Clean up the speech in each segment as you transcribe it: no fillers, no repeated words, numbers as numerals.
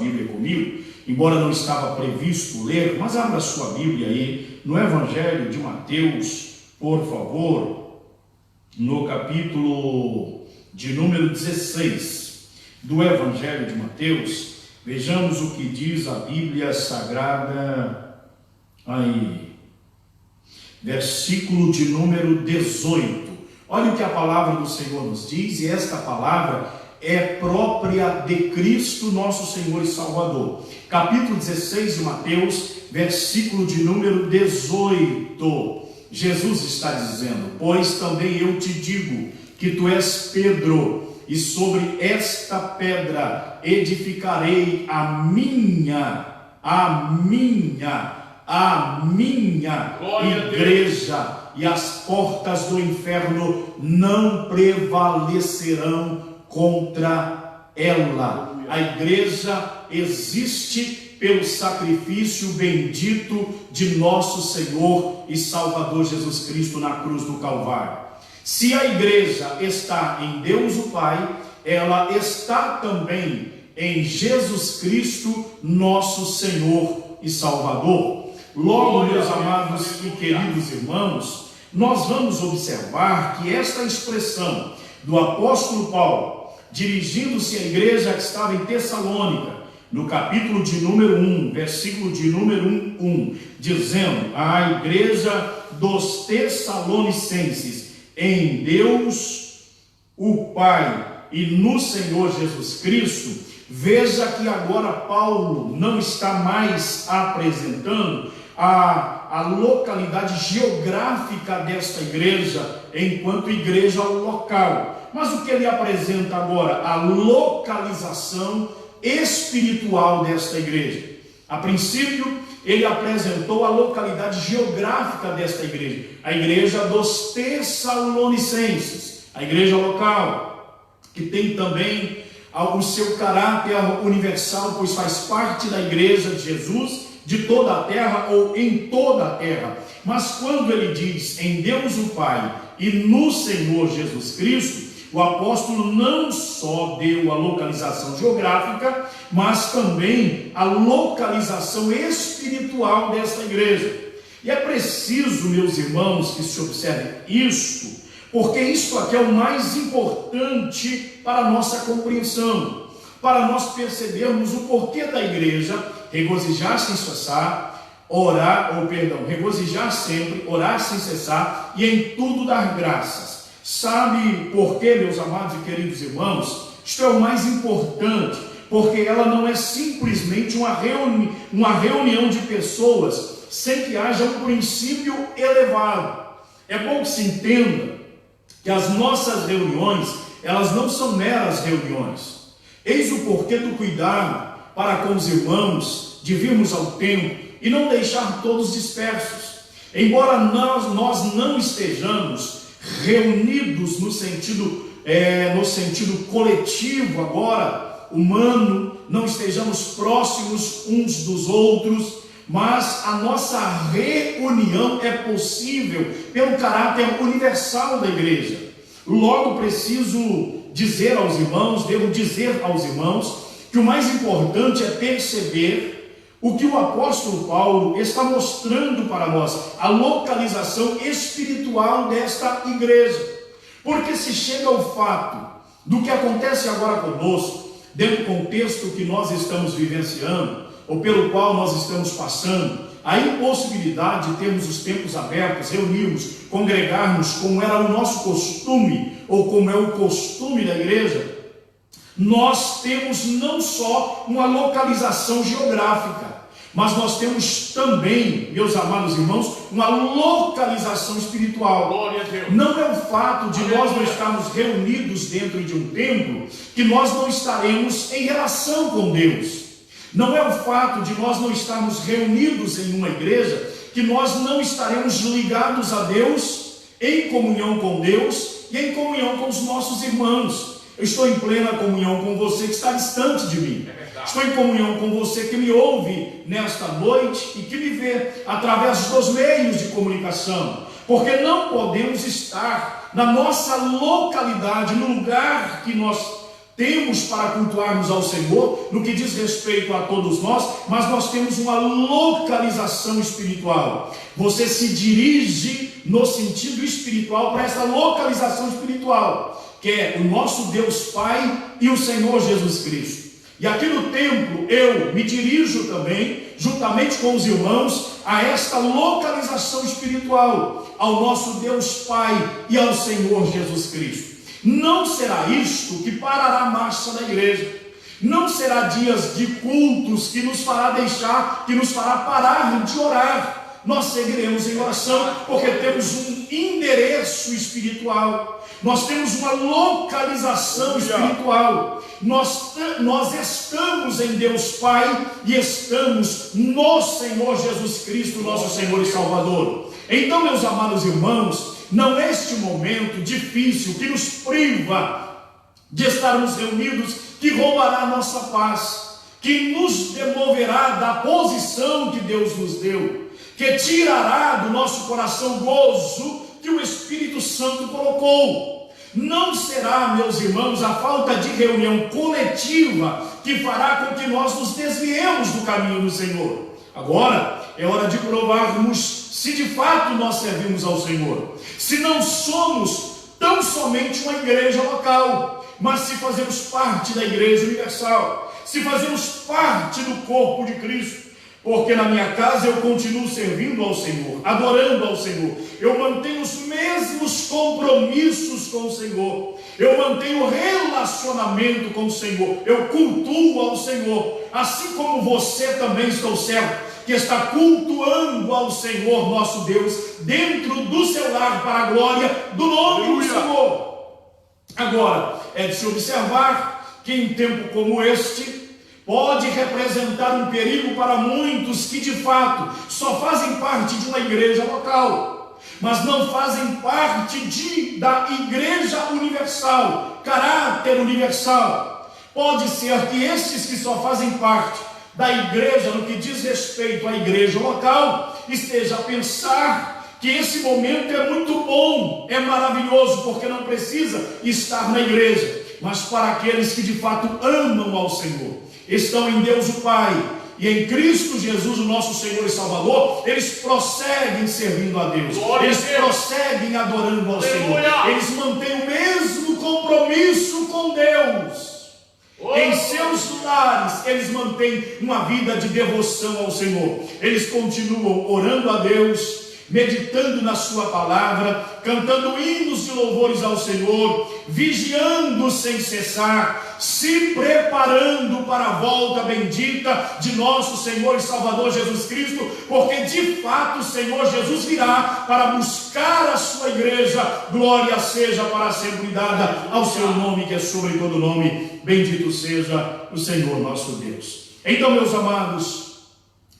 Bíblia comigo, embora não estava previsto ler, mas abra sua Bíblia aí no Evangelho de Mateus, por favor, no capítulo de número 16 do Evangelho de Mateus. Vejamos o que diz a Bíblia Sagrada aí, versículo de número 18. Olha o que a palavra do Senhor nos diz, e esta palavra é própria de Cristo, nosso Senhor e Salvador. Capítulo 16 de Mateus, versículo de número 18. Jesus está dizendo: pois também eu te digo que tu és Pedro, e sobre esta pedra edificarei a minha igreja, e as portas do inferno não prevalecerão contra ela. A igreja existe pelo sacrifício bendito de nosso Senhor e Salvador Jesus Cristo na cruz do Calvário. Se a igreja está em Deus o Pai, ela está também em Jesus Cristo, nosso Senhor e Salvador. Logo, meus amados e queridos irmãos, nós vamos observar que esta expressão do apóstolo Paulo, dirigindo-se à igreja que estava em Tessalônica, no capítulo de número 1, versículo de número 1, dizendo: à igreja dos Tessalonicenses, em Deus o Pai e no Senhor Jesus Cristo. Veja que agora Paulo não está mais apresentando a localidade geográfica desta igreja enquanto igreja local, mas o que ele apresenta agora? A localização espiritual desta igreja. A princípio, ele apresentou a localidade geográfica desta igreja, a igreja dos Tessalonicenses, a igreja local, que tem também o seu caráter universal, pois faz parte da igreja de Jesus, de toda a terra ou em toda a terra. Mas quando ele diz em Deus o Pai e no Senhor Jesus Cristo, o apóstolo não só deu a localização geográfica, mas também a localização espiritual desta igreja. E é preciso, meus irmãos, que se observe isto, porque isto aqui é o mais importante para a nossa compreensão, para nós percebermos o porquê da igreja regozijar sem cessar, regozijar sempre, orar sem cessar e em tudo dar graças. Sabe por quê, meus amados e queridos irmãos? Isto é o mais importante, porque ela não é simplesmente uma reunião de pessoas sem que haja um princípio elevado. É bom que se entenda que as nossas reuniões, elas não são meras reuniões. Eis o porquê do cuidado para com os irmãos, de virmos ao templo e não deixar todos dispersos. Embora nós não estejamos reunidos no sentido coletivo agora, humano, não estejamos próximos uns dos outros, mas a nossa reunião é possível pelo caráter universal da igreja. Logo devo dizer aos irmãos, que o mais importante é perceber o que o apóstolo Paulo está mostrando para nós, a localização espiritual desta igreja. Porque se chega ao fato do que acontece agora conosco, dentro do contexto que nós estamos vivenciando, ou pelo qual nós estamos passando, a impossibilidade de termos os templos abertos, reunirmos, congregarmos, como era o nosso costume, ou como é o costume da igreja, nós temos não só uma localização geográfica, mas nós temos também, meus amados irmãos, uma localização espiritual. Glória a Deus. Não é o fato de nós não estarmos reunidos dentro de um templo que nós não estaremos em relação com Deus. Não é o fato de nós não estarmos reunidos em uma igreja que nós não estaremos ligados a Deus, em comunhão com Deus e em comunhão com os nossos irmãos. Eu estou em plena comunhão com você que está distante de mim. Estou em comunhão com você que me ouve nesta noite e que me vê através dos meios de comunicação. Porque não podemos estar na nossa localidade, no lugar que nós temos para cultuarmos ao Senhor, no que diz respeito a todos nós, mas nós temos uma localização espiritual. Você se dirige no sentido espiritual para essa localização espiritual, que é o nosso Deus Pai e o Senhor Jesus Cristo. E aqui no templo eu me dirijo também, juntamente com os irmãos, a esta localização espiritual, ao nosso Deus Pai e ao Senhor Jesus Cristo. Não será isto que parará a marcha da igreja. Não será dias de cultos que nos fará parar de orar. Nós seguiremos em oração, porque temos um endereço espiritual. Nós temos uma localização espiritual. Nós estamos em Deus Pai e estamos no Senhor Jesus Cristo, nosso Senhor e Salvador. Então, meus amados irmãos, não é este momento difícil que nos priva de estarmos reunidos, que roubará a nossa paz, que nos demoverá da posição que Deus nos deu, que tirará do nosso coração gozo que o Espírito Santo colocou. Não será, meus irmãos, a falta de reunião coletiva que fará com que nós nos desviemos do caminho do Senhor. Agora é hora de provarmos se de fato nós servimos ao Senhor, se não somos tão somente uma igreja local, mas se fazemos parte da igreja universal, se fazemos parte do corpo de Cristo. Porque na minha casa eu continuo servindo ao Senhor, adorando ao Senhor, eu mantenho os mesmos compromissos com o Senhor, eu mantenho relacionamento com o Senhor, eu cultuo ao Senhor, assim como você também, estou certo, que está cultuando ao Senhor nosso Deus, dentro do seu lar, para a glória do nome do Senhor. Agora, é de se observar que em tempo como este, pode representar um perigo para muitos que de fato só fazem parte de uma igreja local, mas não fazem parte da igreja universal, caráter universal. Pode ser que estes que só fazem parte da igreja, no que diz respeito à igreja local, esteja a pensar que esse momento é muito bom, é maravilhoso, porque não precisa estar na igreja. Mas para aqueles que de fato amam ao Senhor, estão em Deus o Pai e em Cristo Jesus, o nosso Senhor e Salvador, eles prosseguem servindo a Deus, eles prosseguem adorando ao Senhor, eles mantêm o mesmo compromisso com Deus. Em seus lares, eles mantêm uma vida de devoção ao Senhor, eles continuam orando a Deus, meditando na sua palavra, cantando hinos de louvores ao Senhor, vigiando sem cessar, se preparando para a volta bendita de nosso Senhor e Salvador Jesus Cristo, porque de fato o Senhor Jesus virá para buscar a sua igreja. Glória seja para sempre dada ao seu nome, que é sobre todo nome. Bendito seja o Senhor nosso Deus. Então, meus amados,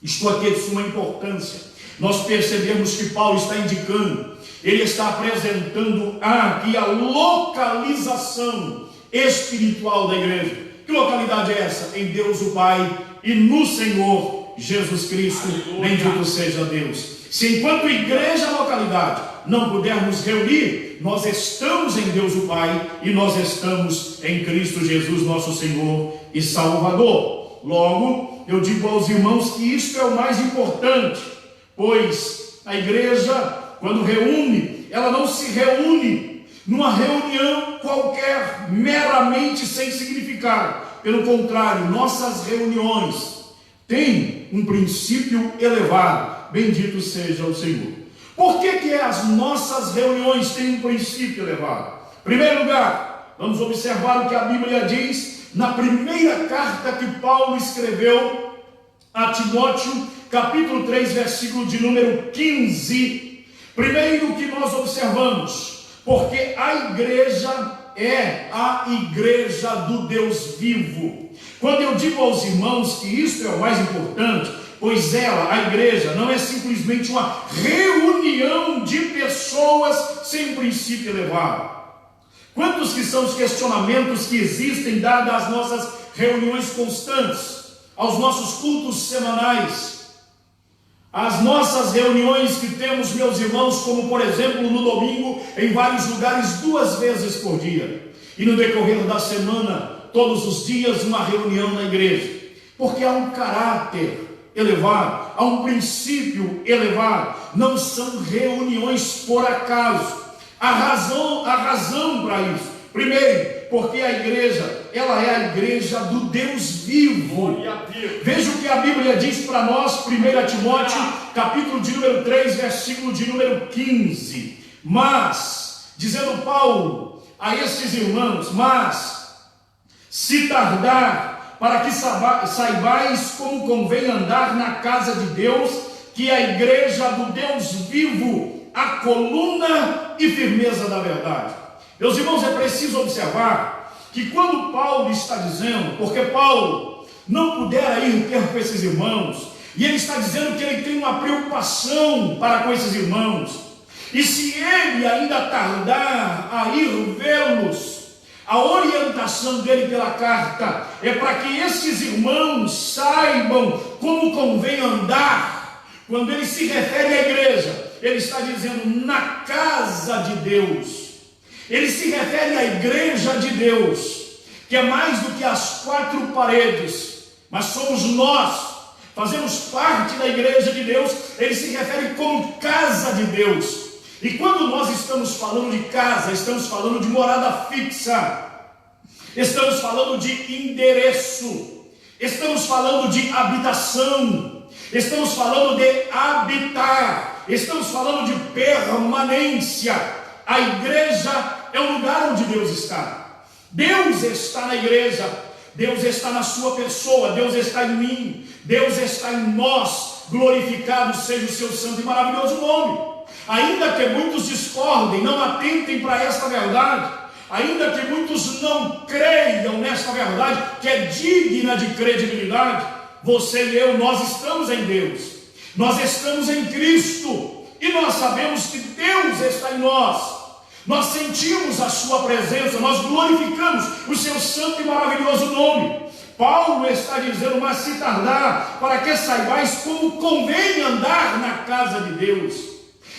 isto aqui é de suma importância. Nós percebemos que Paulo está indicando, ele está apresentando aqui a localização espiritual da igreja. Que localidade é essa? Em Deus o Pai e no Senhor Jesus Cristo. Bendito seja Deus. Se enquanto igreja localidade não pudermos reunir, nós estamos em Deus o Pai e nós estamos em Cristo Jesus, nosso Senhor e Salvador. Logo, eu digo aos irmãos que isto é o mais importante, pois a igreja, quando reúne, ela não se reúne numa reunião qualquer, meramente sem significado. Pelo contrário, nossas reuniões têm um princípio elevado. Bendito seja o Senhor. Por que as nossas reuniões têm um princípio elevado? Em primeiro lugar, vamos observar o que a Bíblia diz na primeira carta que Paulo escreveu a Timóteo, capítulo 3, versículo de número 15. Primeiro que nós observamos, porque a igreja é a igreja do Deus vivo. Quando eu digo aos irmãos que isso é o mais importante, pois ela, a igreja, não é simplesmente uma reunião de pessoas sem princípio elevado. Quantos que são os questionamentos que existem dadas às nossas reuniões constantes, aos nossos cultos semanais, as nossas reuniões que temos, meus irmãos, como por exemplo no domingo, em vários lugares, 2 vezes por dia, e no decorrer da semana, todos os dias uma reunião na igreja? Porque há um caráter elevado, há um princípio elevado. Não são reuniões por acaso. Há razão para isso. Primeiro, porque a igreja, ela é a igreja do Deus vivo. Veja o que a Bíblia diz para nós, 1 Timóteo, capítulo de número 3, versículo de número 15. Mas, dizendo Paulo a esses irmãos, mas, se tardar, para que saibais como convém andar na casa de Deus, que é a igreja do Deus vivo, a coluna e firmeza da verdade. Meus irmãos, é preciso observar que quando Paulo está dizendo, porque Paulo não pudera ir ter com esses irmãos, e ele está dizendo que ele tem uma preocupação para com esses irmãos, e se ele ainda tardar a ir vê-los, a orientação dele pela carta é para que esses irmãos saibam como convém andar. Quando ele se refere à igreja, ele está dizendo na casa de Deus. Ele se refere à igreja de Deus, que é mais do que as quatro paredes, mas somos nós, fazemos parte da igreja de Deus. Ele se refere como casa de Deus. E quando nós estamos falando de casa, estamos falando de morada fixa, estamos falando de endereço, estamos falando de habitação, estamos falando de habitar, estamos falando de permanência. A igreja é o lugar onde Deus está. Deus está na igreja, Deus está na sua pessoa, Deus está em mim, Deus está em nós. Glorificado seja o seu santo e maravilhoso nome. Ainda que muitos discordem, não atentem para esta verdade, ainda que muitos não creiam nesta verdade, que é digna de credibilidade, você e eu, nós estamos em Deus, nós estamos em Cristo, e nós sabemos que Deus está em nós sentimos a sua presença, nós glorificamos o seu santo e maravilhoso nome. Paulo está dizendo, mas se tardar, para que saibais como convém andar na casa de Deus.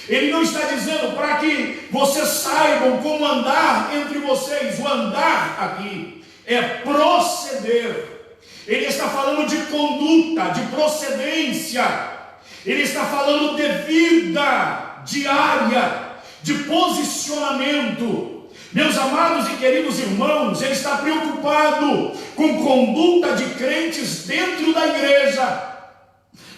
Ele não está dizendo para que vocês saibam como andar entre vocês. O andar aqui é proceder. Ele está falando de conduta, de procedência. Ele está falando de vida diária, de posicionamento. Meus amados e queridos irmãos, ele está preocupado com conduta de crentes dentro da igreja,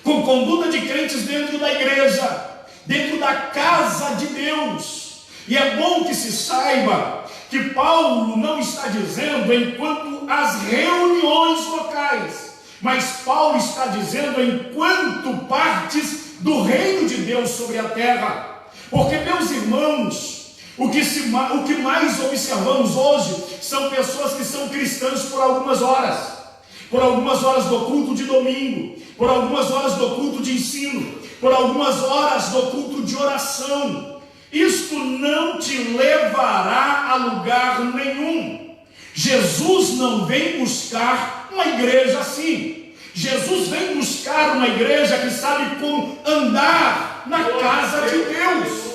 com conduta de crentes dentro da igreja, dentro da casa de Deus. E é bom que se saiba que Paulo não está dizendo enquanto as reuniões locais, mas Paulo está dizendo enquanto partes do reino de Deus sobre a terra. Porque, meus irmãos, o que mais observamos hoje são pessoas que são cristãs por algumas horas do culto de domingo, por algumas horas do culto de ensino, por algumas horas do culto de oração. Isto não te levará a lugar nenhum. Jesus não vem buscar uma igreja assim. Jesus vem buscar uma igreja que sabe como andar na casa de Deus.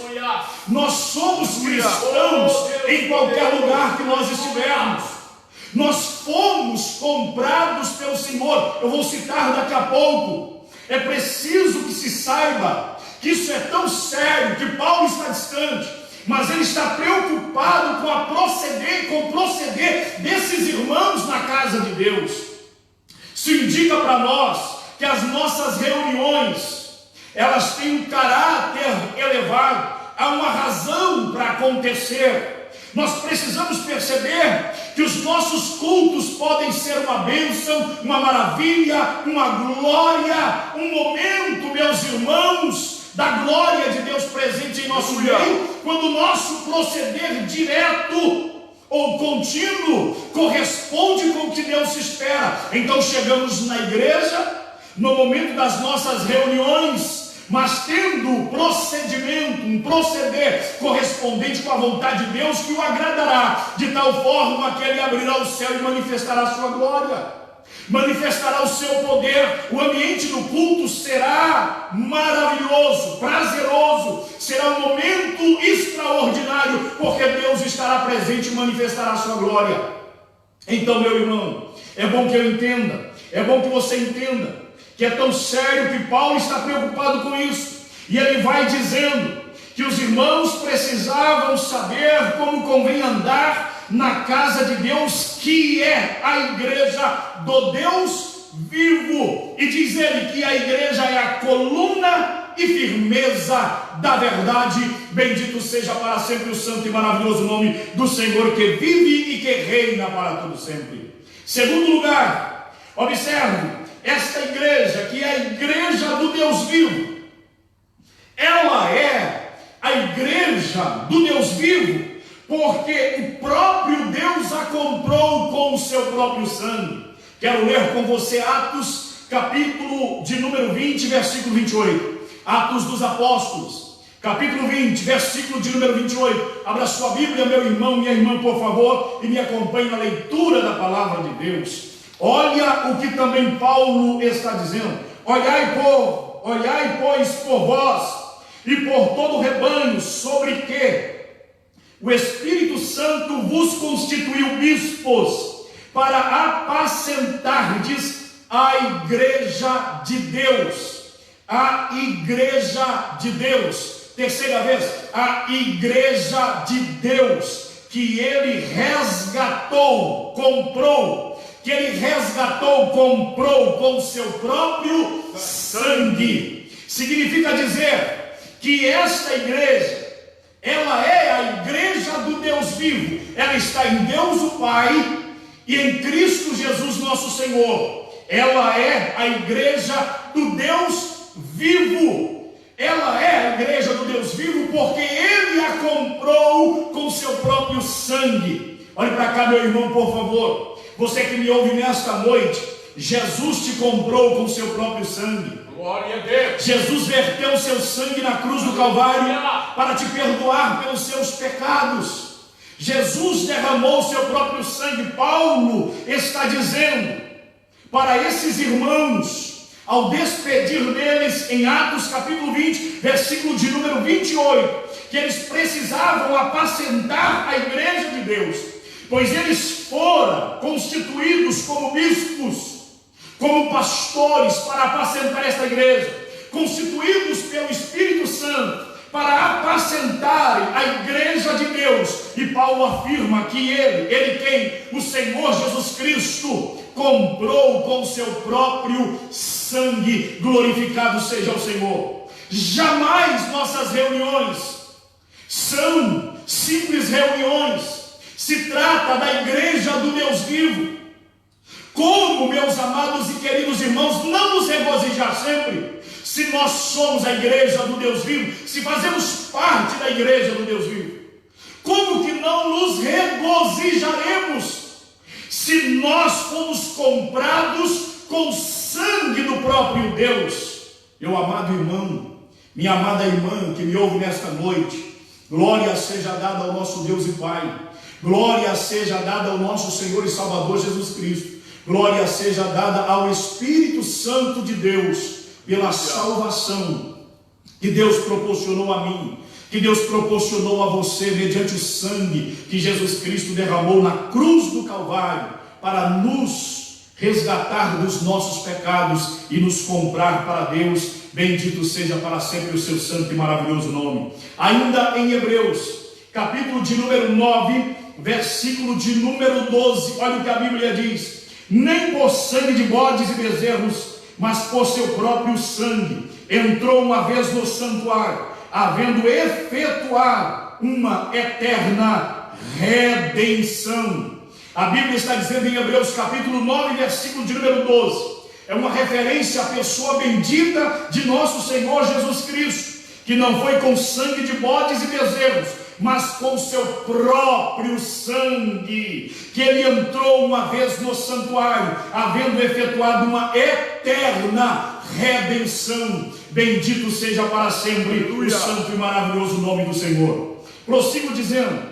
Nós somos cristãos em qualquer lugar que nós estivermos. Nós fomos comprados pelo Senhor. Eu vou citar daqui a pouco. É preciso que se saiba que isso é tão sério que Paulo está distante, mas ele está preocupado com o proceder desses irmãos na casa de Deus. Isso indica para nós que as nossas reuniões, elas têm um caráter elevado, há uma razão para acontecer. Nós precisamos perceber que os nossos cultos podem ser uma bênção, uma maravilha, uma glória, um momento, meus irmãos, da glória de Deus presente em nosso meio, quando o nosso proceder direto ou contínuo corresponde com o que Deus espera. Então chegamos na igreja, no momento das nossas reuniões, mas tendo procedimento, um proceder correspondente com a vontade de Deus, que o agradará, de tal forma que ele abrirá o céu e manifestará a sua glória, manifestará o seu poder. O ambiente do culto será maravilhoso, prazeroso, será um momento extraordinário, porque Deus estará presente e manifestará a sua glória. Então, meu irmão, é bom que eu entenda, é bom que você entenda, que é tão sério que Paulo está preocupado com isso, e ele vai dizendo que os irmãos precisavam saber como convém andar na casa de Deus, que é a igreja do Deus vivo, e diz ele que a igreja é a coluna e firmeza da verdade. Bendito seja para sempre o santo e maravilhoso nome do Senhor, que vive e que reina para todo sempre. Segundo lugar, observe, esta igreja, que é a igreja do Deus vivo, ela é a igreja do Deus vivo, porque o próprio Deus a comprou com o seu próprio sangue. Quero ler com você Atos, capítulo de número 20, versículo 28. Atos dos Apóstolos, capítulo 20, versículo de número 28. Abra sua Bíblia, meu irmão, minha irmã, por favor, e me acompanhe na leitura da palavra de Deus. Olha o que também Paulo está dizendo. Olhai, pois, por vós e por todo o rebanho, sobre que o Espírito Santo vos constituiu bispos, para apacentardes a igreja de Deus. A igreja de Deus. Terceira vez, a igreja de Deus, que ele resgatou, comprou, comprou com seu próprio sangue. Significa dizer que esta igreja, ela é a igreja do Deus vivo. Ela está em Deus o Pai e em Cristo Jesus nosso Senhor. Ela é a igreja do Deus vivo. Ela é a igreja do Deus vivo porque ele a comprou com seu próprio sangue. Olhe para cá, meu irmão, por favor. Você que me ouve nesta noite, Jesus te comprou com seu próprio sangue. Glória a Deus. Jesus verteu seu sangue na cruz do Calvário para te perdoar pelos seus pecados. Jesus derramou seu próprio sangue. Paulo está dizendo para esses irmãos, ao despedir deles em Atos capítulo 20, versículo de número 28, que eles precisavam apacentar a igreja de Deus, pois eles foram constituídos como bispos, como pastores, para apacentar esta igreja, constituídos pelo Espírito Santo para apacentarem a igreja de Deus. E Paulo afirma que ele quem? O Senhor Jesus Cristo comprou com seu próprio sangue. Glorificado seja o Senhor. Jamais nossas reuniões são simples reuniões. Se trata da igreja do Deus vivo. Como, meus amados e queridos irmãos, não nos regozijar sempre, se nós somos a igreja do Deus vivo, se fazemos parte da igreja do Deus vivo? Como que não nos regozijaremos se nós fomos comprados com sangue do próprio Deus? Meu amado irmão, minha amada irmã que me ouve nesta noite, glória seja dada ao nosso Deus e Pai, glória seja dada ao nosso Senhor e Salvador Jesus Cristo, glória seja dada ao Espírito Santo de Deus pela salvação que Deus proporcionou a mim, que Deus proporcionou a você mediante o sangue que Jesus Cristo derramou na cruz do Calvário para nos resgatar dos nossos pecados e nos comprar para Deus. Bendito seja para sempre o seu santo e maravilhoso nome. Ainda em Hebreus, capítulo de número 9, versículo de número 12, olha o que a Bíblia diz: nem por sangue de bodes e bezerros, mas por seu próprio sangue, entrou uma vez no santuário, havendo efetuado uma eterna redenção. A Bíblia está dizendo em Hebreus capítulo 9, versículo de número 12, é uma referência à pessoa bendita de nosso Senhor Jesus Cristo, que não foi com sangue de bodes e bezerros, mas com seu próprio sangue, que ele entrou uma vez no santuário, havendo efetuado uma eterna redenção. Bendito seja para sempre o santo e maravilhoso nome do Senhor. Prossigo dizendo,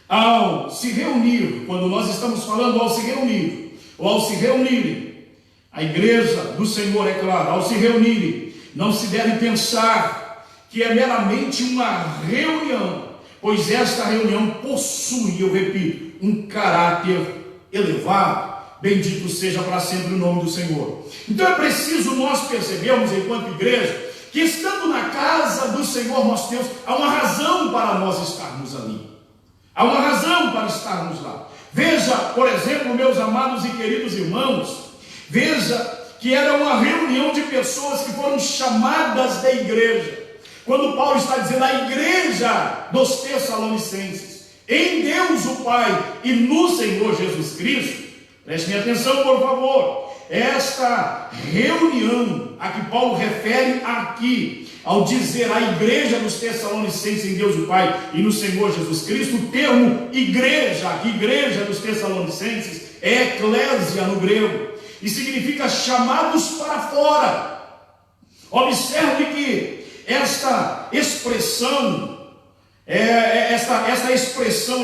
ao se reunir, quando nós estamos falando ao se reunir, ou ao se reunirem, a igreja do Senhor, é claro, ao se reunirem, não se deve pensar que é meramente uma reunião, pois esta reunião possui, eu repito, um caráter elevado. Bendito seja para sempre o nome do Senhor. Então é preciso nós percebermos, enquanto igreja, que estando na casa do Senhor nós temos, há uma razão para nós estarmos ali. Há uma razão para estarmos lá. Veja, por exemplo, meus amados e queridos irmãos, veja que era uma reunião de pessoas que foram chamadas da igreja. Quando Paulo está dizendo a igreja dos Tessalonicenses, em Deus o Pai e no Senhor Jesus Cristo, prestem atenção, por favor, esta reunião a que Paulo refere aqui, ao dizer a igreja dos Tessalonicenses em Deus o Pai e no Senhor Jesus Cristo, o termo igreja, aqui igreja dos Tessalonicenses, é eclésia no grego, e significa chamados para fora. Observe que esta expressão,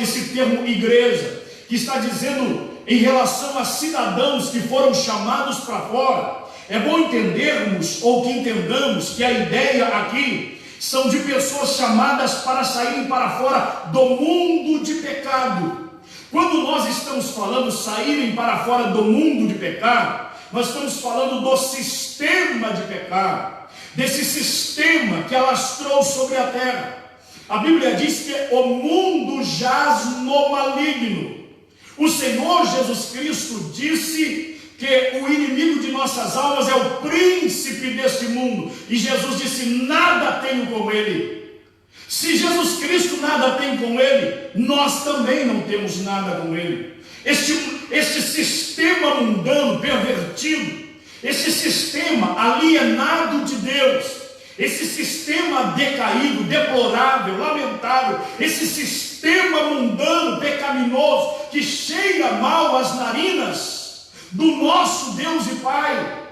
esse termo igreja, que está dizendo em relação a cidadãos que foram chamados para fora, é bom entendermos, ou que entendamos, que a ideia aqui são de pessoas chamadas para saírem para fora do mundo de pecado. Quando nós estamos falando saírem para fora do mundo de pecado, nós estamos falando do sistema de pecado, desse sistema que alastrou sobre a terra. A Bíblia diz que o mundo jaz no maligno. O Senhor Jesus Cristo disse que o inimigo de nossas almas é o príncipe deste mundo, e Jesus disse: nada tenho com ele. Se Jesus Cristo nada tem com ele, nós também não temos nada com ele. Este sistema mundano, pervertido, esse sistema alienado de Deus, esse sistema decaído, deplorável, lamentável, esse sistema mundano, pecaminoso, que cheira mal as narinas do nosso Deus e Pai.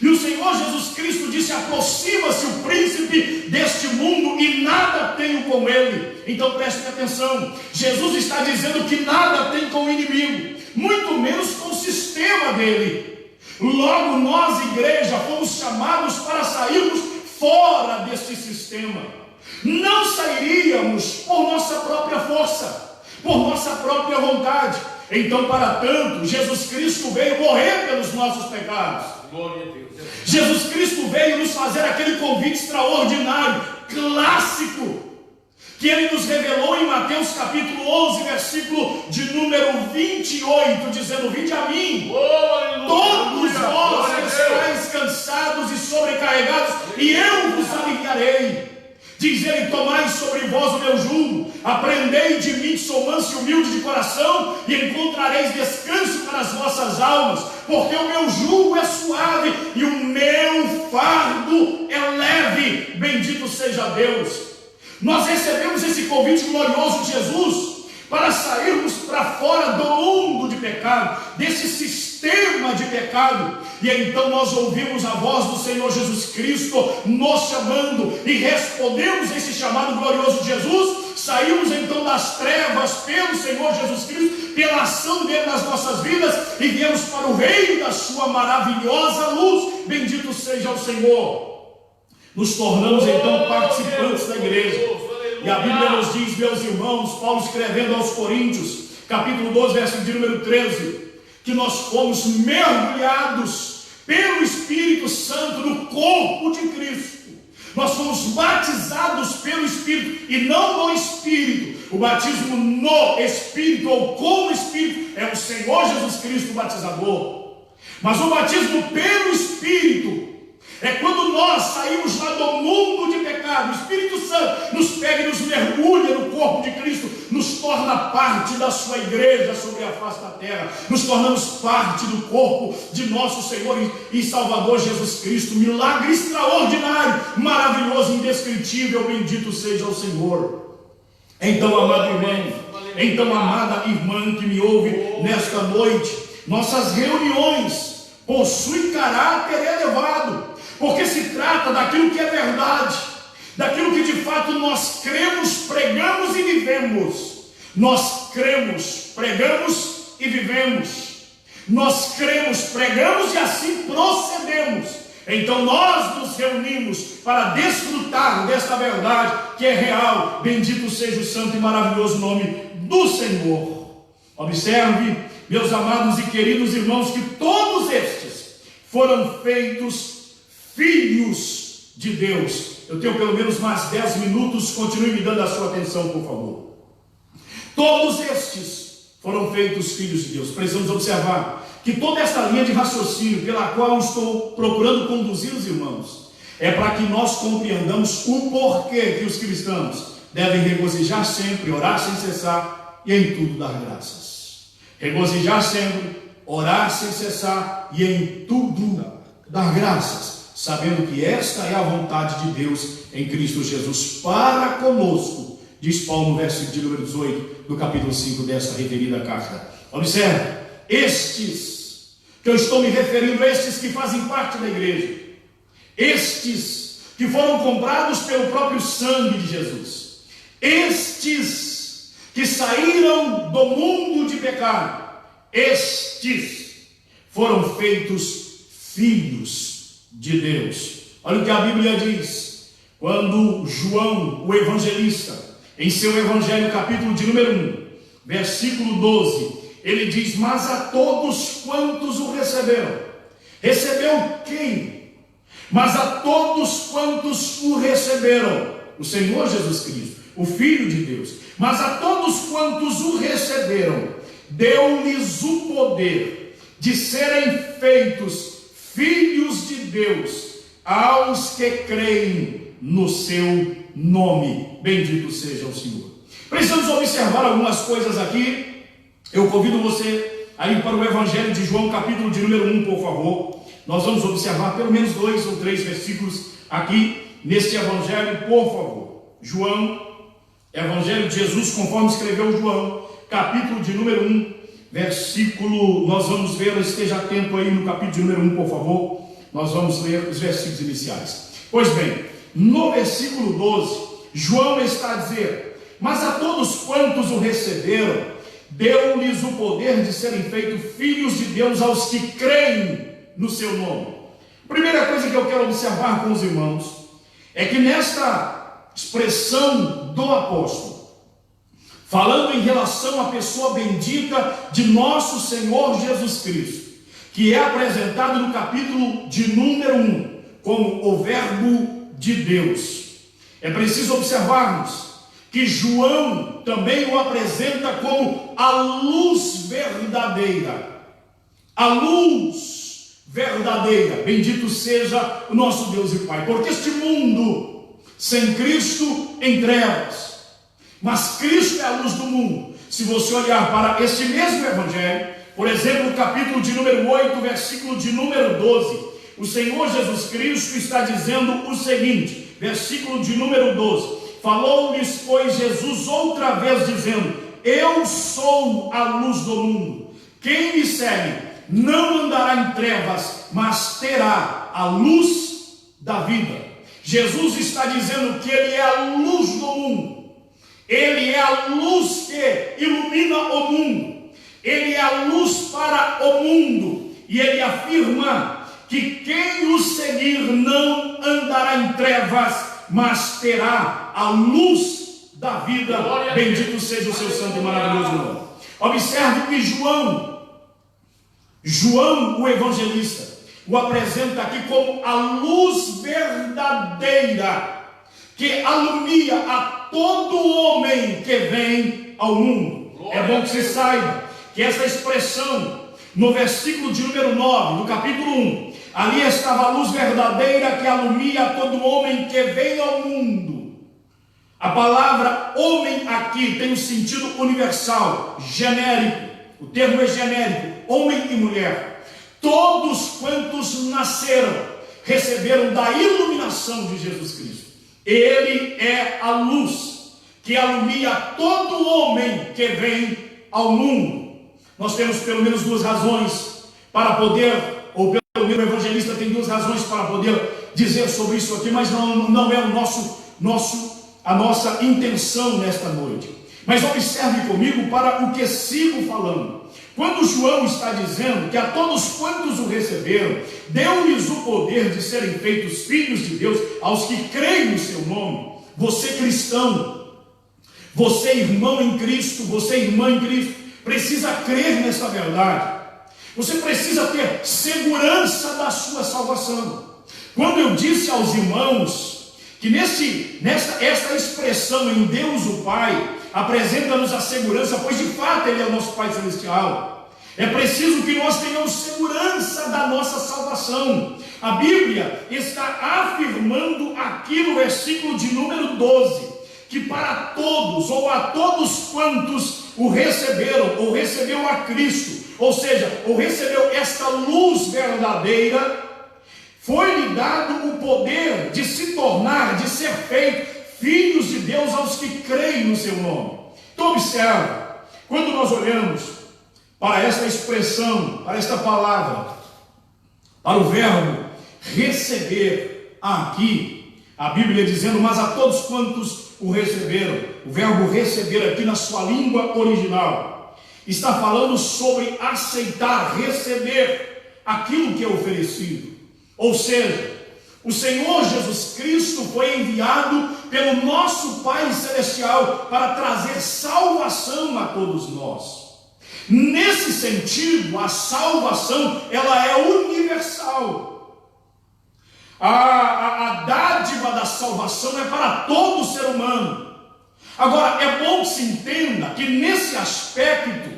E o Senhor Jesus Cristo disse: aproxima-se o príncipe deste mundo e nada tenho com ele. Então prestem atenção, Jesus está dizendo que nada tem com o inimigo, muito menos com o sistema dele. Logo nós, igreja, fomos chamados para sairmos fora deste sistema. Não sairíamos por nossa própria força, por nossa própria vontade. Então, para tanto, Jesus Cristo veio morrer pelos nossos pecados. Glória a Deus. Jesus Cristo veio nos fazer aquele convite extraordinário, clássico, que ele nos revelou em Mateus capítulo 11, versículo de número 28, dizendo: vinde a mim, todos vós que estáis cansados e sobrecarregados, e eu vos aliviarei. Diz ele: tomai sobre vós o meu jugo, aprendei de mim que sou manso e humilde de coração, e encontrareis descanso para as vossas almas, porque o meu jugo é suave e o meu fardo é leve. Bendito seja Deus. Nós recebemos esse convite glorioso de Jesus para sairmos para fora do mundo de pecado, desse sistema de pecado. E então nós ouvimos a voz do Senhor Jesus Cristo nos chamando, e respondemos esse chamado glorioso de Jesus. Saímos então das trevas pelo Senhor Jesus Cristo, pela ação dele nas nossas vidas, e viemos para o reino da sua maravilhosa luz. Bendito seja o Senhor. Nos tornamos então participantes da igreja. E a Bíblia nos diz, meus irmãos, Paulo escrevendo aos Coríntios, capítulo 12, versículo de número 13, que nós fomos mergulhados pelo Espírito Santo no corpo de Cristo. Nós fomos batizados pelo Espírito e não no Espírito. O batismo no Espírito ou com o Espírito é o Senhor Jesus Cristo o batizador. Mas o batismo pelo Espírito é quando nós saímos lá do mundo de pecado. O Espírito Santo nos pega e nos mergulha no corpo de Cristo, nos torna parte da sua igreja sobre a face da terra. Nos tornamos parte do corpo de nosso Senhor e Salvador Jesus Cristo. Milagre extraordinário, maravilhoso, indescritível. Bendito seja o Senhor. Então, amado irmão, então, amada irmã que me ouve nesta noite, nossas reuniões possuem caráter elevado, porque se trata daquilo que é verdade, daquilo que de fato nós cremos, pregamos e vivemos. Nós cremos, pregamos e vivemos. Nós cremos, pregamos e assim procedemos. Então nós nos reunimos para desfrutar desta verdade que é real. Bendito seja o santo e maravilhoso nome do Senhor. Observe meus amados e queridos irmãos, que todos estes foram feitos filhos de Deus. Eu tenho pelo menos mais 10 minutos, continue me dando a sua atenção, por favor. Todos estes foram feitos filhos de Deus. Precisamos observar que toda esta linha de raciocínio pela qual eu estou procurando conduzir os irmãos é para que nós compreendamos o porquê que os cristãos devem regozijar sempre, orar sem cessar e em tudo dar graças. Regozijar sempre, orar sem cessar e em tudo dar graças, sabendo que esta é a vontade de Deus em Cristo Jesus para conosco, diz Paulo no versículo de número 18 do capítulo 5 dessa referida carta. Observe, estes que eu estou me referindo, estes que fazem parte da igreja, estes que foram comprados pelo próprio sangue de Jesus, estes que saíram do mundo de pecado, estes foram feitos filhos de Deus. Olha o que a Bíblia diz, quando João, o evangelista, em seu evangelho, capítulo de número 1, versículo 12, ele diz: mas a todos quantos o receberam. Recebeu quem? Mas a todos quantos o receberam, o Senhor Jesus Cristo, o Filho de Deus. Mas a todos quantos o receberam, deu-lhes o poder de serem feitos filhos de Deus, aos que creem no seu nome. Bendito seja o Senhor. Precisamos observar algumas coisas aqui. Eu convido você a ir para o Evangelho de João, capítulo de número 1, por favor. Nós vamos observar pelo menos 2 ou 3 versículos aqui neste Evangelho, por favor. João, Evangelho de Jesus, conforme escreveu João, capítulo de número 1, versículo, nós vamos ver, esteja atento aí no capítulo de número 1, por favor. Nós vamos ler os versículos iniciais. Pois bem, no versículo 12, João está a dizer: mas a todos quantos o receberam, deu-lhes o poder de serem feitos filhos de Deus, aos que creem no seu nome. Primeira coisa que eu quero observar com os irmãos é que nesta expressão do apóstolo, falando em relação à pessoa bendita de nosso Senhor Jesus Cristo, que é apresentado no capítulo de número 1 como o verbo de Deus, é preciso observarmos que João também o apresenta como a luz verdadeira. A luz verdadeira. Bendito seja o nosso Deus e Pai. Porque este mundo sem Cristo em trevas, mas Cristo é a luz do mundo. Se você olhar para este mesmo Evangelho, por exemplo, o capítulo de número 8, versículo de número 12, o Senhor Jesus Cristo está dizendo o seguinte, versículo de número 12: falou-lhes, pois, Jesus outra vez, dizendo: eu sou a luz do mundo. Quem me segue não andará em trevas, mas terá a luz da vida. Jesus está dizendo que Ele é a luz do mundo. Ele é a luz que ilumina o mundo. Ele é a luz para o mundo. E Ele afirma que quem o seguir não andará em trevas, mas terá a luz da vida. Bendito seja o seu santo e maravilhoso nome. Observe que João, o evangelista, o apresenta aqui como a luz verdadeira, que alumia a todo homem que vem ao mundo. É bom que você saiba que essa expressão, no versículo de número 9, do capítulo 1, ali estava a luz verdadeira que alumia a todo homem que vem ao mundo. A palavra homem aqui tem um sentido universal, genérico. O termo é genérico, homem e mulher. Todos quantos nasceram, receberam da iluminação de Jesus Cristo. Ele é a luz que alumia todo homem que vem ao mundo. Nós temos pelo menos 2 razões para poder, ou pelo menos o evangelista tem 2 razões para poder dizer sobre isso aqui, mas não é a nossa intenção nesta noite. Mas observe comigo para o que sigo falando. Quando João está dizendo que a todos quantos o receberam, deu-lhes o poder de serem feitos filhos de Deus, aos que creem no seu nome. Você cristão, você irmão em Cristo, você irmã em Cristo, precisa crer nessa verdade. Você precisa ter segurança da sua salvação. Quando eu disse aos irmãos que esta expressão em Deus o Pai apresenta-nos a segurança, pois de fato Ele é o nosso Pai Celestial. É preciso que nós tenhamos segurança da nossa salvação. A Bíblia está afirmando aqui no versículo de número 12, que para todos, ou a todos quantos o receberam, ou recebeu a Cristo, ou seja, ou recebeu esta luz verdadeira, foi-lhe dado o poder de se tornar, de ser feito filhos de Deus aos que creem no seu nome. Então observa, quando nós olhamos para esta expressão, para esta palavra, para o verbo receber aqui, a Bíblia dizendo, mas a todos quantos o receberam, o verbo receber aqui na sua língua original, está falando sobre aceitar, receber aquilo que é oferecido. Ou seja, o Senhor Jesus Cristo foi enviado pelo nosso Pai Celestial para trazer salvação a todos nós. Nesse sentido, a salvação, ela é universal. A dádiva da salvação é para todo ser humano. Agora, é bom que se entenda que nesse aspecto,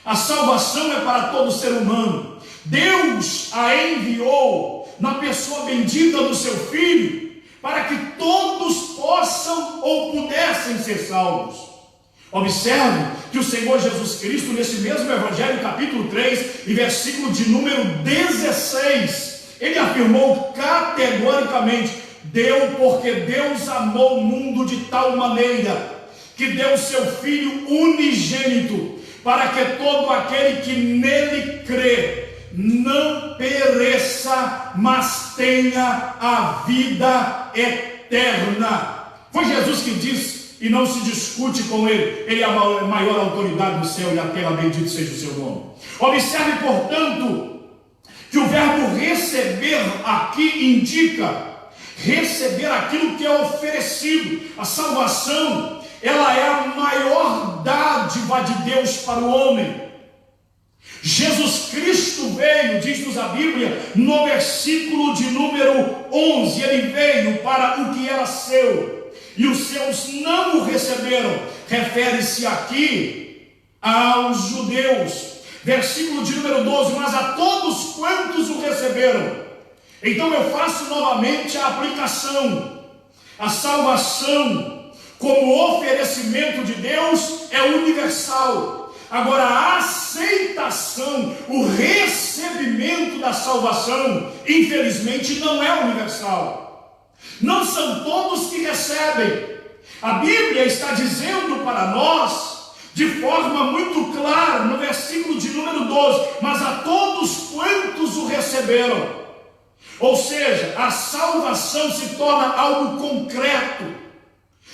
a salvação é para todo ser humano. Deus a enviou na pessoa bendita do seu Filho, para que todos possam ou pudessem ser salvos. Observe que o Senhor Jesus Cristo, nesse mesmo Evangelho, capítulo 3, e versículo de número 16, ele afirmou categoricamente, porque Deus amou o mundo de tal maneira, que deu seu Filho unigênito, para que todo aquele que nele crê, não pereça, mas tenha a vida eterna. Foi Jesus que disse, e não se discute com ele, ele é a maior autoridade do céu e da terra, bendito seja o seu nome. Observe, portanto, que o verbo receber aqui indica receber aquilo que é oferecido. A salvação, ela é a maior dádiva de Deus para o homem. Jesus Cristo veio, diz-nos a Bíblia, no versículo de número 11, ele veio para o que era seu, e os seus não o receberam. Refere-se aqui aos judeus. Versículo de número 12, mas a todos quantos o receberam. Então eu faço novamente a aplicação. A salvação, como oferecimento de Deus, é universal. Agora, a aceitação, o recebimento da salvação, infelizmente, não é universal. Não são todos que recebem. A Bíblia está dizendo para nós, de forma muito clara, no versículo de número 12, mas a todos quantos o receberam. Ou seja, a salvação se torna algo concreto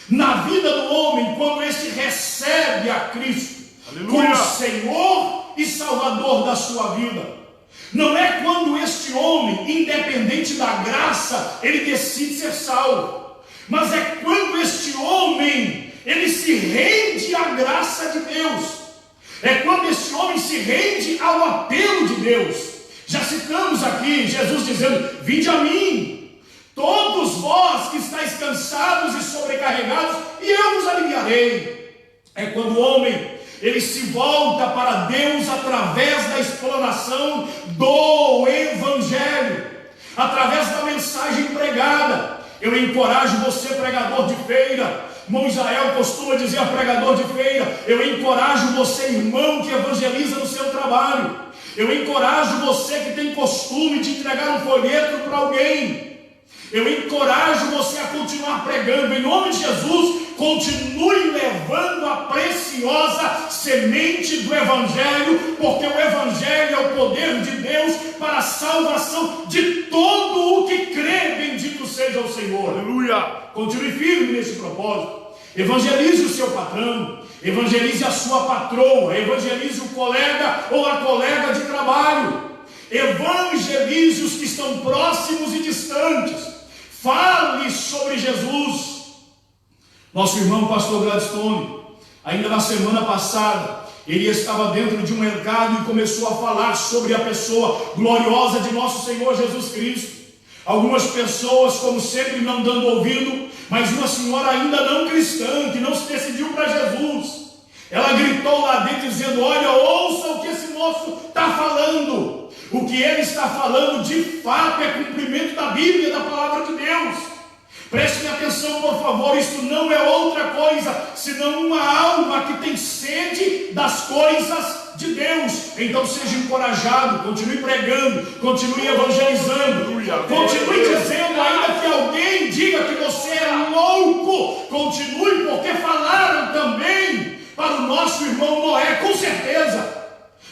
na vida do homem, quando este recebe a Cristo. Aleluia. Como Senhor e Salvador da sua vida. Não é quando este homem, independente da graça, ele decide ser salvo, mas é quando este homem, ele se rende à graça de Deus. É quando este homem se rende ao apelo de Deus. Já citamos aqui Jesus dizendo, vinde a mim, todos vós que estáis cansados e sobrecarregados, e eu vos aliviarei. É quando o homem, ele se volta para Deus através da explanação do Evangelho, através da mensagem pregada. Eu encorajo você, pregador de feira. Irmão Israel costuma dizer a pregador de feira, eu encorajo você, irmão, que evangeliza no seu trabalho. Eu encorajo você que tem costume de entregar um folheto para alguém. Eu encorajo você a continuar pregando. Em nome de Jesus, continue levando a preciosa semente do Evangelho, porque o Evangelho é o poder de Deus para a salvação de todo o que crê. Bendito seja o Senhor. Aleluia. Continue firme nesse propósito. Evangelize o seu patrão, evangelize a sua patroa, evangelize o colega ou a colega de trabalho, evangelize os que estão próximos e distantes. Fale sobre Jesus. Nosso irmão pastor Gladstone, ainda na semana passada, Ele estava dentro de um mercado e começou a falar sobre a pessoa gloriosa de nosso Senhor Jesus Cristo. Algumas pessoas, como sempre, não dando ouvido, mas uma senhora ainda não cristã, que não se decidiu para Jesus, ela gritou lá dentro dizendo: olha, ouça o que esse moço está falando. O que ele está falando de fato é cumprimento da Bíblia, da palavra de Deus. Prestem atenção, por favor, isto não é outra coisa senão uma alma que tem sede das coisas de Deus. Então seja encorajado, continue pregando, continue evangelizando, continue dizendo, ainda que alguém diga que você é louco, continue, porque falaram também para o nosso irmão Noé, com certeza.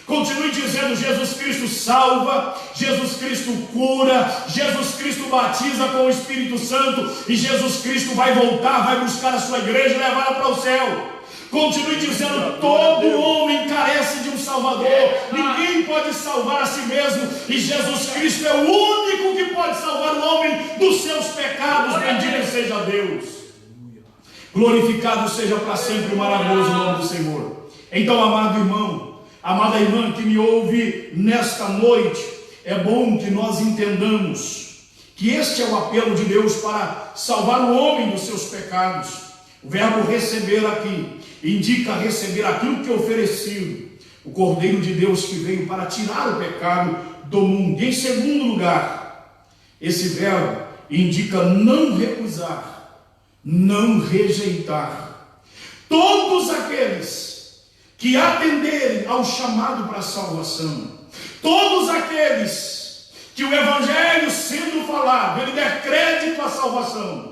Continue dizendo: Jesus Cristo salva, Jesus Cristo cura, Jesus Cristo batiza com o Espírito Santo, e Jesus Cristo vai voltar, vai buscar a sua igreja e levá-la para o céu. Continue dizendo: todo homem carece de um Salvador, ninguém pode salvar a si mesmo, e Jesus Cristo é o único que pode salvar o homem dos seus pecados. Bendito seja Deus, glorificado seja para sempre o maravilhoso nome do Senhor. Então, amado irmão, amada irmã que me ouve nesta noite, é bom que nós entendamos que este é o apelo de Deus para salvar o homem dos seus pecados. O verbo receber aqui indica receber aquilo que é oferecido, o Cordeiro de Deus que veio para tirar o pecado do mundo. Em segundo lugar, esse verbo indica não recusar, não rejeitar. Todos aqueles que atenderem ao chamado para a salvação, todos aqueles que o Evangelho sendo falado, ele der crédito à salvação,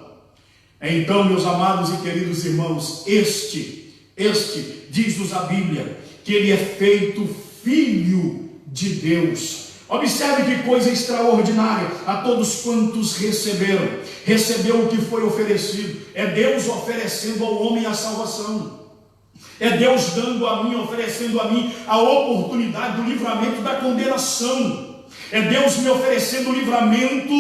então, meus amados e queridos irmãos, este, diz-nos a Bíblia, que ele é feito Filho de Deus. Observe que coisa extraordinária: a todos quantos recebeu o que foi oferecido. É Deus oferecendo ao homem a salvação. É Deus dando a mim, oferecendo a mim a oportunidade do livramento da condenação. É Deus me oferecendo o livramento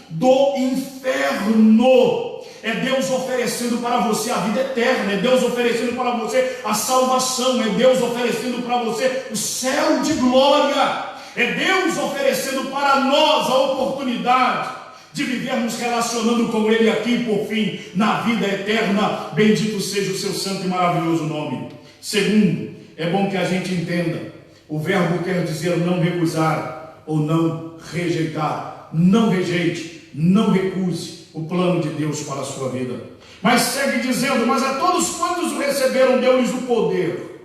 do inferno. É Deus oferecendo para você a vida eterna. É Deus oferecendo para você a salvação. É Deus oferecendo para você o céu de glória. É Deus oferecendo para nós a oportunidade de vivermos relacionando com Ele aqui, por fim, na vida eterna. Bendito seja o seu santo e maravilhoso nome. Segundo, é bom que a gente entenda: o verbo quer dizer não recusar ou não rejeitar. Não rejeite, não recuse o plano de Deus para a sua vida. Mas segue dizendo: mas a todos quantos o receberam, deu-lhes o poder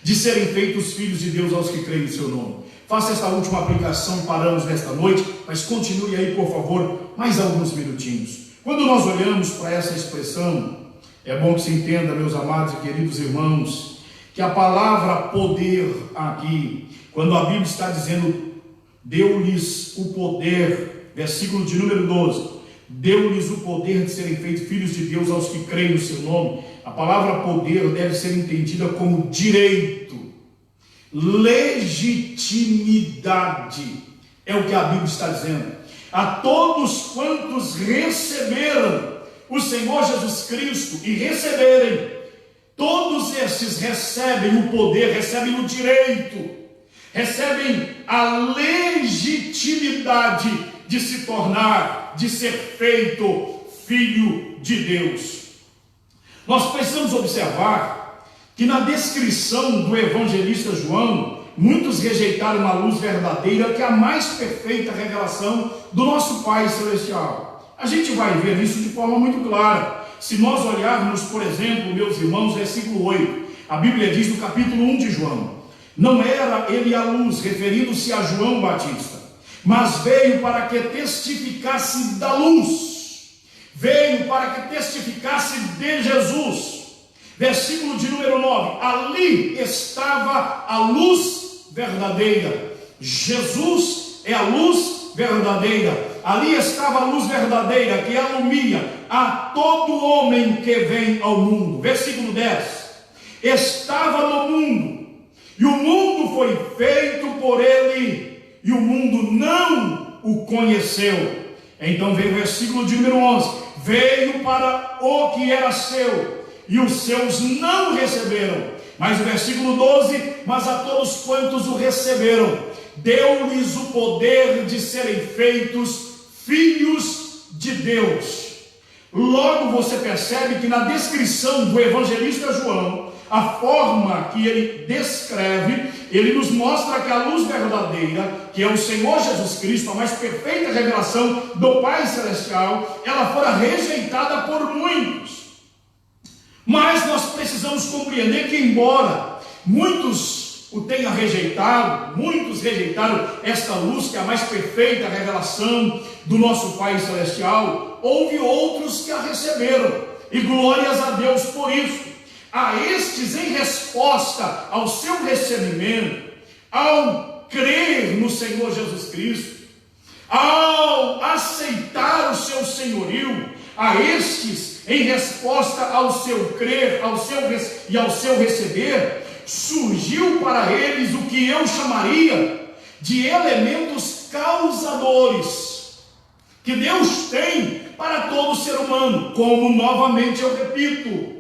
de serem feitos filhos de Deus aos que creem em seu nome. Faça esta última aplicação, paramos nesta noite, mas continue aí, por favor, mais alguns minutinhos. Quando nós olhamos para essa expressão, é bom que se entenda, meus amados e queridos irmãos, que a palavra poder aqui, quando a Bíblia está dizendo deu-lhes o poder, versículo de número 12, deu-lhes o poder de serem feitos filhos de Deus aos que creem no seu nome. A palavra poder deve ser entendida como direito, legitimidade, é o que a Bíblia está dizendo. A todos quantos receberam o Senhor Jesus Cristo e receberem, todos esses recebem o poder, recebem o direito, recebem a legitimidade de se tornar, de ser feito filho de Deus. Nós precisamos observar que na descrição do evangelista João, muitos rejeitaram a luz verdadeira, que é a mais perfeita revelação do nosso Pai Celestial. A gente vai ver isso de forma muito clara. Se nós olharmos, por exemplo, meus irmãos, versículo 8, a Bíblia diz no capítulo 1 de João: não era ele a luz, referindo-se a João Batista, mas veio para que testificasse da luz, veio para que testificasse de Jesus. Versículo de número 9, ali estava a luz verdadeira. Jesus é a luz verdadeira. Ali estava a luz verdadeira que alumia a todo homem que vem ao mundo. Versículo 10, estava no mundo, e o mundo foi feito por ele, e o mundo não o conheceu. Então vem o versículo de número 11, veio para o que era seu, e os seus não receberam. Mas o versículo 12: mas a todos quantos o receberam, deu-lhes o poder de serem feitos filhos de Deus. Logo você percebe que na descrição do evangelista João, a forma que ele descreve, ele nos mostra que a luz verdadeira, que é o Senhor Jesus Cristo, a mais perfeita revelação do Pai Celestial, ela fora rejeitada por muitos. Mas nós precisamos compreender que, embora muitos o tenham rejeitado, muitos rejeitaram esta luz, que é a mais perfeita revelação do nosso Pai Celestial, houve outros que a receberam, e glórias a Deus por isso. A estes, em resposta ao seu recebimento, ao crer no Senhor Jesus Cristo, ao aceitar o seu senhorio, a estes, em resposta ao seu crer, ao seu receber, surgiu para eles o que eu chamaria de elementos causadores, que Deus tem para todo ser humano. Como novamente eu repito,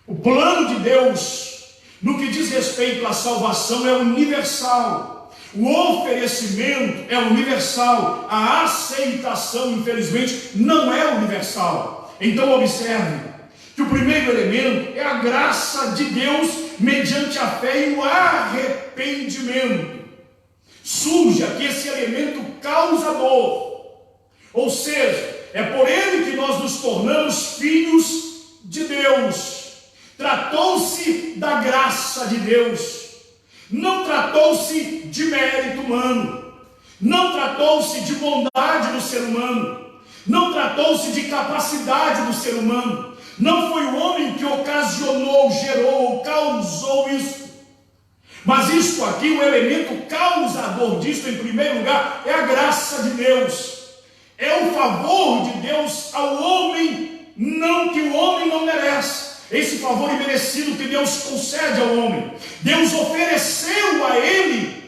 o plano de Deus, no que diz respeito à salvação, é universal. O oferecimento é universal. A aceitação, infelizmente, não é universal. Então observe que o primeiro elemento é a graça de Deus mediante a fé e o arrependimento. Surge aqui esse elemento causador, ou seja, é por ele que nós nos tornamos filhos de Deus. Tratou-se da graça de Deus, não tratou-se de mérito humano, não tratou-se de bondade do ser humano, não tratou-se de capacidade do ser humano. Não foi o homem que ocasionou, gerou, causou isso. Mas isto aqui, o elemento causador disso, em primeiro lugar, é a graça de Deus. É o favor de Deus ao homem, não que o homem não merece. Esse favor imerecido que Deus concede ao homem. Deus ofereceu a ele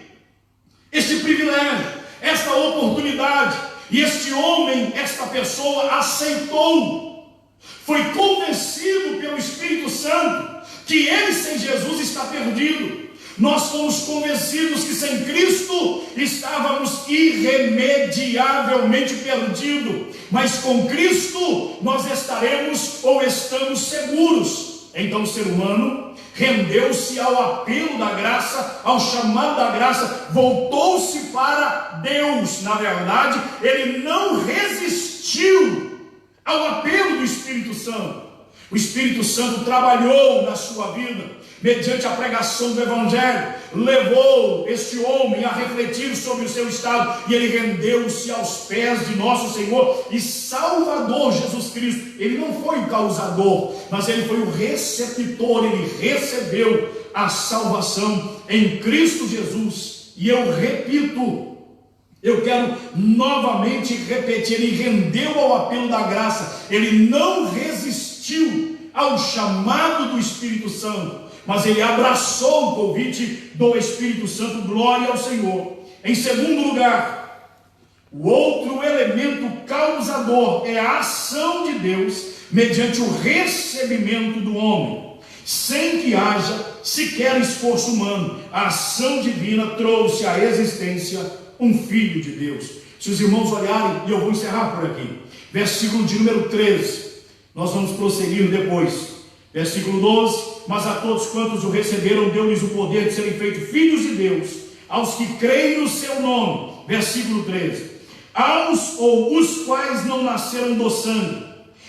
este privilégio, esta oportunidade. E este homem, esta pessoa, aceitou. Foi convencido pelo Espírito Santo que ele sem Jesus está perdido. Nós fomos convencidos que sem Cristo estávamos irremediavelmente perdidos, mas com Cristo nós estaremos ou estamos seguros. Então o ser humano rendeu-se ao apelo da graça, ao chamado da graça, voltou-se para Deus. Na verdade, ele não resistiu ao apelo do Espírito Santo. O Espírito Santo trabalhou na sua vida, mediante a pregação do Evangelho, levou este homem a refletir sobre o seu estado, e ele rendeu-se aos pés de nosso Senhor e Salvador Jesus Cristo. Ele não foi o causador, mas ele foi o receptor. Ele recebeu a salvação em Cristo Jesus. E eu repito, eu quero novamente repetir, ele rendeu ao apelo da graça, ele não resistiu ao chamado do Espírito Santo, mas ele abraçou o convite do Espírito Santo. Glória ao Senhor. Em segundo lugar, o outro elemento causador é a ação de Deus mediante o recebimento do homem, sem que haja sequer esforço humano. A ação divina trouxe à existência um Filho de Deus. Se os irmãos olharem, e eu vou encerrar por aqui, versículo de número 13, nós vamos prosseguir depois. Versículo 12: mas a todos quantos o receberam, deu-lhes o poder de serem feitos filhos de Deus, aos que creem no seu nome. Versículo 13: aos ou os quais não nasceram do sangue,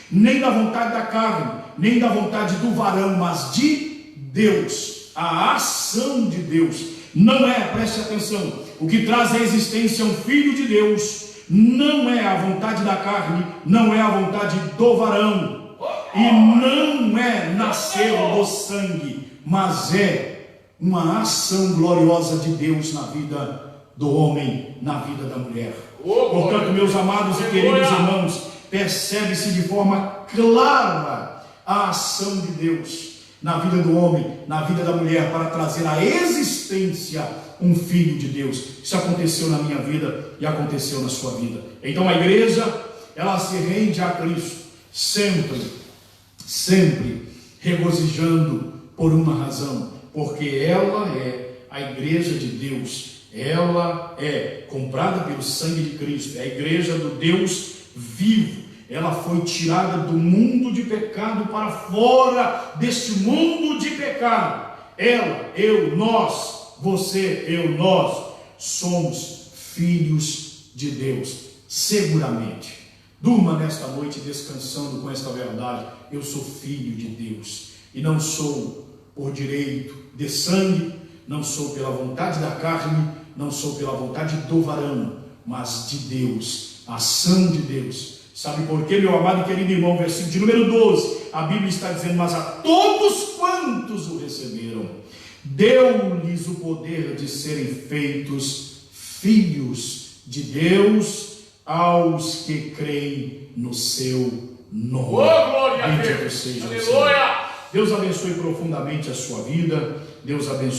nem da vontade da carne, nem da vontade do varão, mas de Deus. A ação de Deus não é, preste atenção, o que traz à existência um filho de Deus não é a vontade da carne, não é a vontade do varão, e não é nascer do sangue, mas é uma ação gloriosa de Deus na vida do homem, na vida da mulher. Portanto, meus amados e queridos irmãos, percebe-se de forma clara a ação de Deus na vida do homem, na vida da mulher, para trazer à existência um Filho de Deus. Isso aconteceu na minha vida e aconteceu na sua vida. Então a igreja, ela se rende a Cristo sempre regozijando, por uma razão, porque ela é a igreja de Deus, ela é comprada pelo sangue de Cristo, é a igreja do Deus vivo. Ela foi tirada do mundo de pecado para fora deste mundo de pecado. Ela, eu, nós, você, eu, nós, somos filhos de Deus, seguramente. Durma nesta noite descansando com esta verdade. Eu sou filho de Deus e não sou por direito de sangue, não sou pela vontade da carne, não sou pela vontade do varão, mas de Deus, a ação de Deus. Sabe por quê, meu amado e querido irmão? Versículo de número 12, a Bíblia está dizendo: mas a todos quantos o receberam, deu-lhes o poder de serem feitos filhos de Deus, aos que creem no seu nome. Glória a Bendito Deus. seja o Aleluia. Senhor. Deus abençoe profundamente a sua vida. Deus abençoe